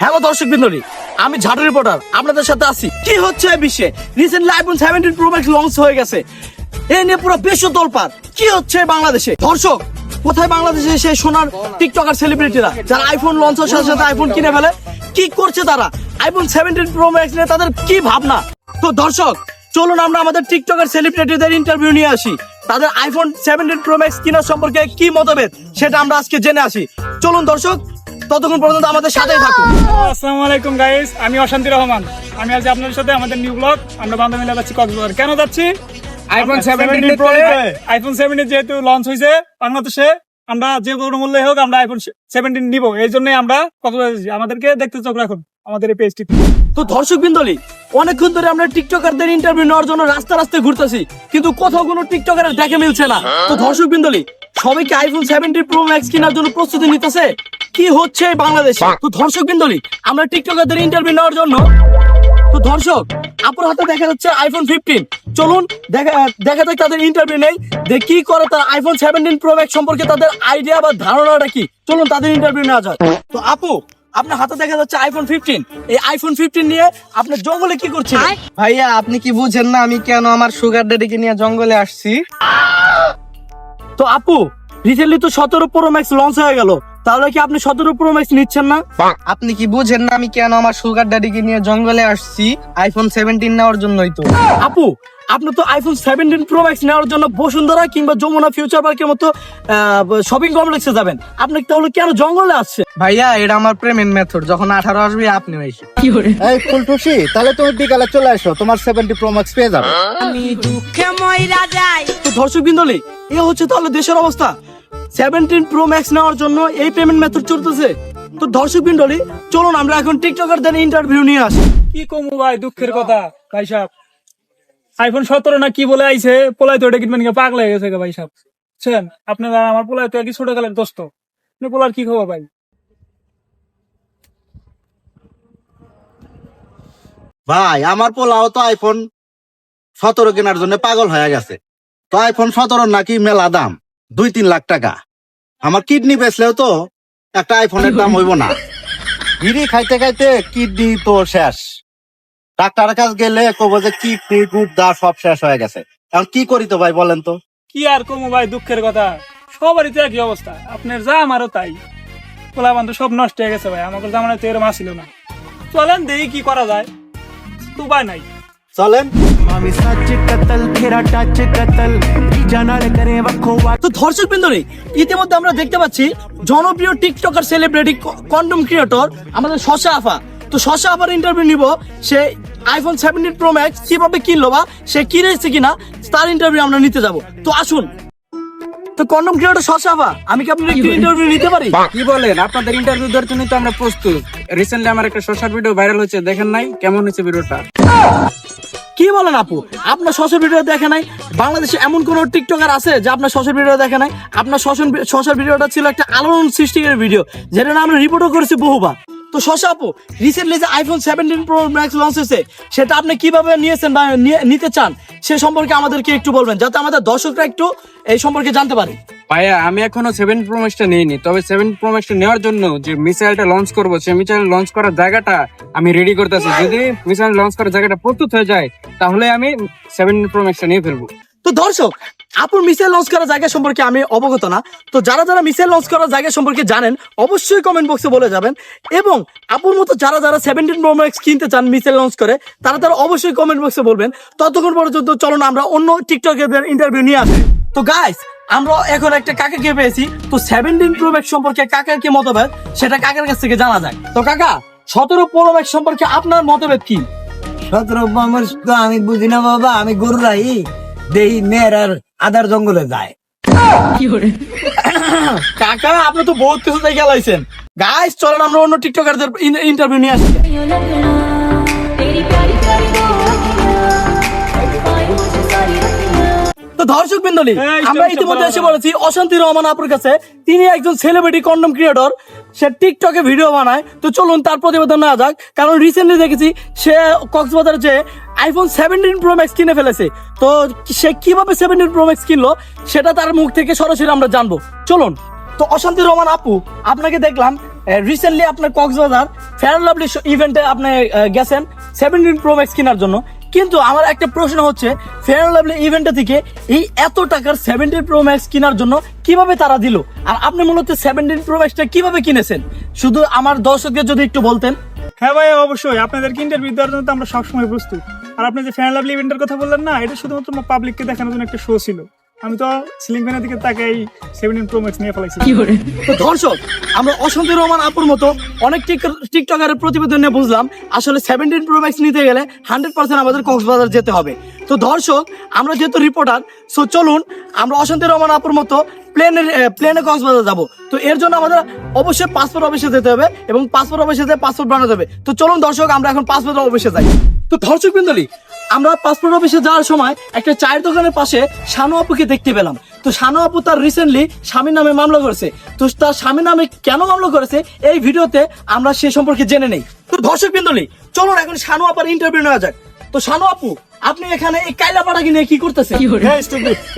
Hello দর্শক বিন্দুরি, আমি Jhatu reporter আপনাদের সাথে আছি। কি হচ্ছে বিশ্বে? Recently iPhone 17 pro max launch হয়ে গেছে, এ নিয়ে পুরো বিশ্ব তোলপাড়। কি হচ্ছে বাংলাদেশে? দর্শক, কোথায় বাংলাদেশে সেই সোনার টিকটকার সেলিব্রিটিরা যারা আইফোন লঞ্চের সাথে সাথে আইফোন কিনে ফেলে? কি করছে তারা? আইফোন 17 প্রো ম্যাক্স নিয়ে তাদের কি ভাবনা? তো দর্শক, চলুন আমরা আমাদের টিকটকার সেলিব্রিটিদের ইন্টারভিউ নিয়ে আসি। তাদের আইফোন 17 প্রো ম্যাক্স কেনার সম্পর্কে কি মতভেদ সেটা আমরা আজকে জেনে আসি। চলুন দর্শক, ততক্ষণ পর্যন্ত আমাদের সাথেই থাকুন। আসসালামু আলাইকুম গাইস, আমি অশান্তি রহমান। আমি আজ আপনাদের সাথে আমাদের নিউ ব্লগ আমরা বান্ধব মিলে যাচ্ছি কক্সবাজার। কেন যাচ্ছি? আইফোন 17 প্রো আইফোন 17 যেহেতু লঞ্চ হয়েছে বাংলাদেশে, আমরা যে কোনো মূল্যে হোক আমরা আইফোন 17 নিব। এই জন্যই আমরা কক্সবাজার যাচ্ছি। আমাদেরকে দেখতে চোখ রাখুন আমাদের এই পেজটি। তো দর্শক বিন্দলি, অনেকক্ষণ ধরে আমরা টিকটকারদের ইন্টারভিউ নেওয়ার জন্য রাস্তা রাস্তায় ঘুরতেছি, কিন্তু কোথাও কোনো টিকটকারের দেখে মিলছে না। তো দর্শক বিন্দলি, সবাইকে আইফোন 17 প্রো ম্যাক্স কেনার জন্য প্রস্তুতি নিতেছে। কি হচ্ছে বাংলাদেশে? তো দর্শক বিন্দলি, আমরা টিকটকারদের ইন্টারভিউ নেওয়ার জন্য, তো দর্শক আপুর হাতে দেখা যাচ্ছে আইফোন 15। চলুন দেখা যাক তাদের ইন্টারভিউ নেই, দেখ কি করে তার আইফোন 17 প্রো ম্যাক্স সম্পর্কে তাদের আইডিয়া বা ধারণাটা কি। চলুন তাদের ইন্টারভিউ নেওয়া যাক। তো আপু, আপনার হাতে দেখা যাচ্ছে আইফোন 15। এই আইফোন 15 নিয়ে আপনি জঙ্গলে কি করছেন? ভাইয়া, আপনি কি বুঝেন না আমি কেন আমার সুগার ড্যাডিকে নিয়ে জঙ্গলে আসছি? তো আপু, রিসেন্টলি তো 17 প্রো ম্যাক্স লঞ্চ হয়ে গেল, তাহলে কি আপনি 17 প্রো ম্যাক্স নিচ্ছেন না? আপনি কি বুঝেন না আমি কেন আমার সুগার ড্যাডিকে নিয়ে জঙ্গলে আসছি? আইফোন 17 নেওয়ার জন্যই তো। আপু, আপনি তো আইফোন 17 প্রো ম্যাক্স নেওয়ার জন্য বসুন্ধরা কিংবা যমুনা ফিউচার পার্কের মতো শপিং কমপ্লেক্সে যাবেন, আপনি তাহলে কেন জঙ্গলে আসছে? ভাইয়া, এটা আমার প্রেমের মেথড। যখন 18 আসবে আপনি এসে। এই ফুলটুসি, তাহলে তুমি বিকালে চলে আসো, তোমার 70 প্রো ম্যাক্স পেয়ে যাবে। আমি দুঃখে মইরা যাই। তো দর্শক বিন্দলি, এ হচ্ছে তাহলে দেশের অবস্থা। 17 প্রো ম্যাক্স নেওয়ার জন্য এই পেমেন্ট মেথড চলতেছে। তো দর্শক বিন্দলি, চলুন আমরা এখন টিকটকারদের ইন্টারভিউ নিয়ে আসি। কি কমু ভাই, দুঃখের কথা ভাই সাহেব। আইফোন 17 না কি বলে আইছে, পোলাই তো এটা কিনবেন পাগলা হয়ে গেছে ভাই সাহেব। বুঝছেন, আপনারা আমার পোলাই তো একই ছোটকালের দোস্ত। পোলার কি খবর ভাই? ভাই, আমার পোলাও তো আইফোন 17 কেনার জন্য পাগল হয়ে গেছে। তো আইফোন 17 নাকি মেলা দাম, 2-3 লাখ টাকা। আমার কিডনি বেচলেও তো একটা আইফোনের দাম হইব না। বিড়ি খাইতে খাইতে কিডনি তো শেষ। ডাক্তারের কাছে গেলে কব যে কিডনি গুর্দা সব শেষ হয়ে গেছে। এখন কি করি তো ভাই বলেন তো? কি আর কমু ভাই, দুঃখের কথা। সবারই তো একই অবস্থা, আপনার যা আমারও তাই। পোলা বান্ধব সব নষ্ট হয়ে গেছে ভাই, আমাকে জামানায় তো এরম আসিল না। চলেন দেখি কি করা যায়, তো উপায় নাই। চলেন। তো দর্শক বিন্দুরি, ইতিমধ্যে আমরা দেখতে পাচ্ছি জনপ্রিয় টিকটকার সেলিব্রিটি কন্ডম ক্রিয়েটর আমাদের শশা আফা। তো শশা আফার ইন্টারভিউ নিব। সে আইফোন 17 প্রো ম্যাক্স কিভাবে কিনলো বা সে কিনেছে কিনা তার ইন্টারভিউ আমরা নিতে যাব। তো আসুন। তো কন্ডম ক্রিয়েটর শশা আফা, আমি কি আপনার একটু ইন্টারভিউ নিতে পারি? কি বলেন? আপনাদের ইন্টারভিউ দেওয়ার জন্য তো আমরা প্রস্তুত। রিসেন্টলি আমার একটা সোশ্যাল ভিডিও ভাইরাল হয়েছে, দেখেন নাই? কেমন হয়েছে ভিডিওটা? কি বলেন আপু, আপনার সোশ্যাল ভিডিও দেখে নাই? বাংলাদেশে এমন কোন টিকটকার আছে যে আপনার সোশ্যাল ভিডিও দেখে নাই? আপনার সোশ্যাল ভিডিওটা ছিল একটা আলোড়ন সৃষ্টিকারী ভিডিও, যেটা আমরা রিপোর্টও করেছি বহুবার। তো শশা আপু, রিসেন্টলি যে আইফোন 17 প্রো ম্যাক্স লঞ্চ হয়েছে, সেটা আপনি কিভাবে নিয়েছেন বা নিতে চান সে সম্পর্কে আমাদেরকে একটু বলবেন, যাতে আমাদের দর্শকরা একটু এই সম্পর্কে জানতে পারে। ভাইয়া, আমি এখনো 7 প্রো ম্যাক্সটা নিইনি, তবে 7 প্রো ম্যাক্সটা নেওয়ার জন্য যে মিসাইলটা লঞ্চ করবো, সেই মিসাইল লঞ্চ করার জায়গাটা আমি রেডি করতেছি। যদি মিসাইল লঞ্চ করার জায়গাটা প্রস্তুত হয়ে যায়, তাহলে আমি 7 প্রো ম্যাক্সটা নিয়ে ফেলবো। তো দর্শক, আপুর মিসাইল লঞ্চ করার জায়গা সম্পর্কে আমি অবগত না। তো যারা যারা মিসাইল লঞ্চ করার জায়গা সম্পর্কে জানেন, অবশ্যই কমেন্ট বক্সে বলে যাবেন। এবং আপুর মতো যারা যারা 17 প্রো ম্যাক্স কিনতে চান মিসাইল লঞ্চ করে, তারা অবশ্যই কমেন্ট বক্সে বলবেন। ততক্ষণ পর্যন্ত চলুন আমরা অন্য টিকটকের ইন্টারভিউ নিয়ে আসি। তো গাইস, আমরা এখন একটা কাকাকে পেয়েছি। তো 17 প্রো ম্যাক্স সম্পর্কে কাকার কি মতভেদ সেটা কাকার কাছ থেকে জানা যায়। তো কাকা, 17 প্রো ম্যাক্স সম্পর্কে আপনার মতভেদ কি? 17 প্রো তো আমি বুঝি না বাবা, আমি গরু রাই দেই মেয়ের আর আদার জঙ্গলে যায়। কাকা, আপনি তো বহুত কিছু দেখে লাইছেন। গাইস, চলেন আমরা অন্য টিকটকারদের ইন্টারভিউ নিয়ে আসি। তো দর্শক বিন্দলি, আমরা ইতিমধ্যে এসে বলেছি অশান্তি রহমান আপুর কাছে। তিনি একজন সেলিব্রিটি কন্ডম ক্রিয়েটর, সে টিকটকে ভিডিও বানায়। তো চলুন তার প্রতিবেদন নেওয়া যাক, কারণ রিসেন্টলি দেখেছি সে কক্সবাজারে যে আইফোন 17 প্রো ম্যাক্স কিনে ফেলেছে। তো সে কিভাবে 17 প্রো ম্যাক্স কিনলো সেটা তার মুখ থেকে সরাসরি আমরা জানবো। চলুন। তো অশান্তি রহমান আপু, আপনাকে দেখলাম রিসেন্টলি আপনার কক্সবাজার ফেয়ার অ্যান্ড লাভলি ইভেন্টে আপনি গেছেন 17 প্রো ম্যাক্স কেনার জন্য, কিন্তু আমার একটা প্রশ্ন হচ্ছে ফেয়ার অ্যান্ড লাভলি ইভেন্টে থেকে এই এত টাকার 17 প্রো ম্যাক্স কেনার জন্য কিভাবে তারা দিল, আর আপনি মূলত 17 প্রো ম্যাক্সটা কিভাবে কিনেছেন শুধু আমার দর্শকদের যদি একটু বলতেন। হ্যাঁ ভাই, অবশ্যই আপনাদেরকে ইন্টারভিউ দেওয়ার জন্য তো আমরা সবসময় প্রস্তুত। আর আপনি যে ফ্যান লাভলি ইভেন্টের কথা বললেন না, এটা শুধুমাত্র পাবলিককে দেখানোর জন্য একটা শো ছিল। আমি তো সিলিং ফ্যানের দিকে তাকাই 17 প্রো ম্যাক্স নিয়ে ফেলাইছি। তো দর্শক, আমরা অসন্তী রহমান আপুর মতো অনেক টিকটকারের প্রতিবেদন নিয়ে বুঝলাম আসলে 17 প্রো ম্যাক্স নিতে গেলে 100% আমাদের কক্সবাজার যেতে হবে। তো দর্শক, আমরা যেহেতু রিপোর্টার, সো চলুন আমরা অসন্তী রহমান আপুর মতো প্লেনে কক্সবাজার যাব। তো এর জন্য আমাদের অবশ্যই পাসপোর্ট অফিসে যেতে হবে এবং পাসপোর্ট অফিসে যেয়ে পাসপোর্ট বানাতে হবে। তো চলুন দর্শক, আমরা এখন পাসপোর্ট অফিসে যাই। তো দর্শক বিন্দুলি, আমরা পাসপোর্ট অফিসে যাওয়ার সময় একটা চায়ের দোকানের পাশে শানু আপুকে দেখতে পেলাম। তো শানু আপু তার রিসেন্টলি স্বামীর নামে মামলা করেছে। তো তার স্বামীর নামে কেন মামলা করেছে এই ভিডিওতে আমরা সে সম্পর্কে জেনে নেই। তো দর্শক বিন্দুলি, চলুন এখন শানু আপার ইন্টারভিউ নেওয়া যাক। তো শানু আপু, আপনি এখানে এই কাইলাপাড়াকে নিয়ে কি করতেছেন?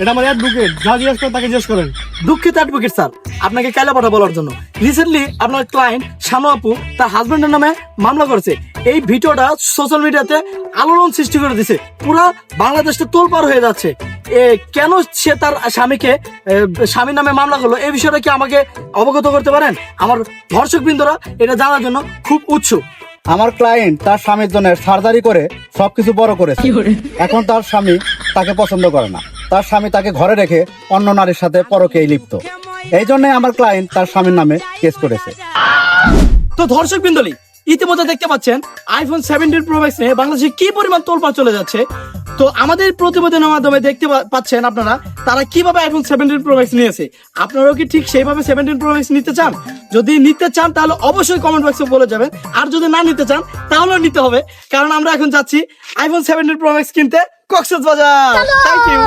এটা আমার অ্যাডভোকেট, যা জিজ্ঞেস করেন তাকে জিজ্ঞেস করেন। দুঃখিত অ্যাডভোকেট স্যার, আপনাকে কাইলাপাড়া বলার জন্য। রিসেন্টলি আপনার ক্লায়েন্ট শানু আপু তার হাজবেন্ডের নামে মামলা করেছে। এই ভিডিওটা সোশ্যাল মিডিয়াতে আলোড়ন সৃষ্টি করে দিছে, পুরা বাংলাদেশটা তোলপাড় হয়ে যাচ্ছে। কেন সে তার স্বামীর নামে মামলা করলো, এই বিষয়টা কি আমাকে অবগত করতে পারেন? আমার দর্শক বৃন্দরা এটা জানার জন্য খুব উৎসুক। আমার ক্লায়েন্ট তার স্বামীর জন্য সার্জারি করে সবকিছু বড় করেছে। এখন তার স্বামী তাকে পছন্দ করে না, তার স্বামী তাকে ঘরে রেখে অন্য নারীর সাথে পরকীয়ায় লিপ্ত। এই জন্য আমার ক্লায়েন্ট তার স্বামীর নামে কেস করেছে। তো দর্শক বিন্দুলি, ইতিমধ্যে দেখতে পাচ্ছেন আইফোন 17 প্রো ম্যাক্স নিয়ে বাংলাদেশে কি পরিমাণ তোলপাড় চলে যাচ্ছে। তো আমাদের প্রতিবেদনের মাধ্যমে দেখতে পাচ্ছেন আপনারা তারা কিভাবে আইফোন 17 প্রো ম্যাক্স নিয়েছে। আপনারাও কি ঠিক সেইভাবে 17 প্রো ম্যাক্স নিতে চান? যদি নিতে চান তাহলে অবশ্যই কমেন্ট বক্সে বলে যাবেন, আর যদি না নিতে চান তাহলেও নিতে হবে, কারণ আমরা এখন যাচ্ছি আইফোন 17 প্রো ম্যাক্স কিনতে কক্সবাজার। Thank you.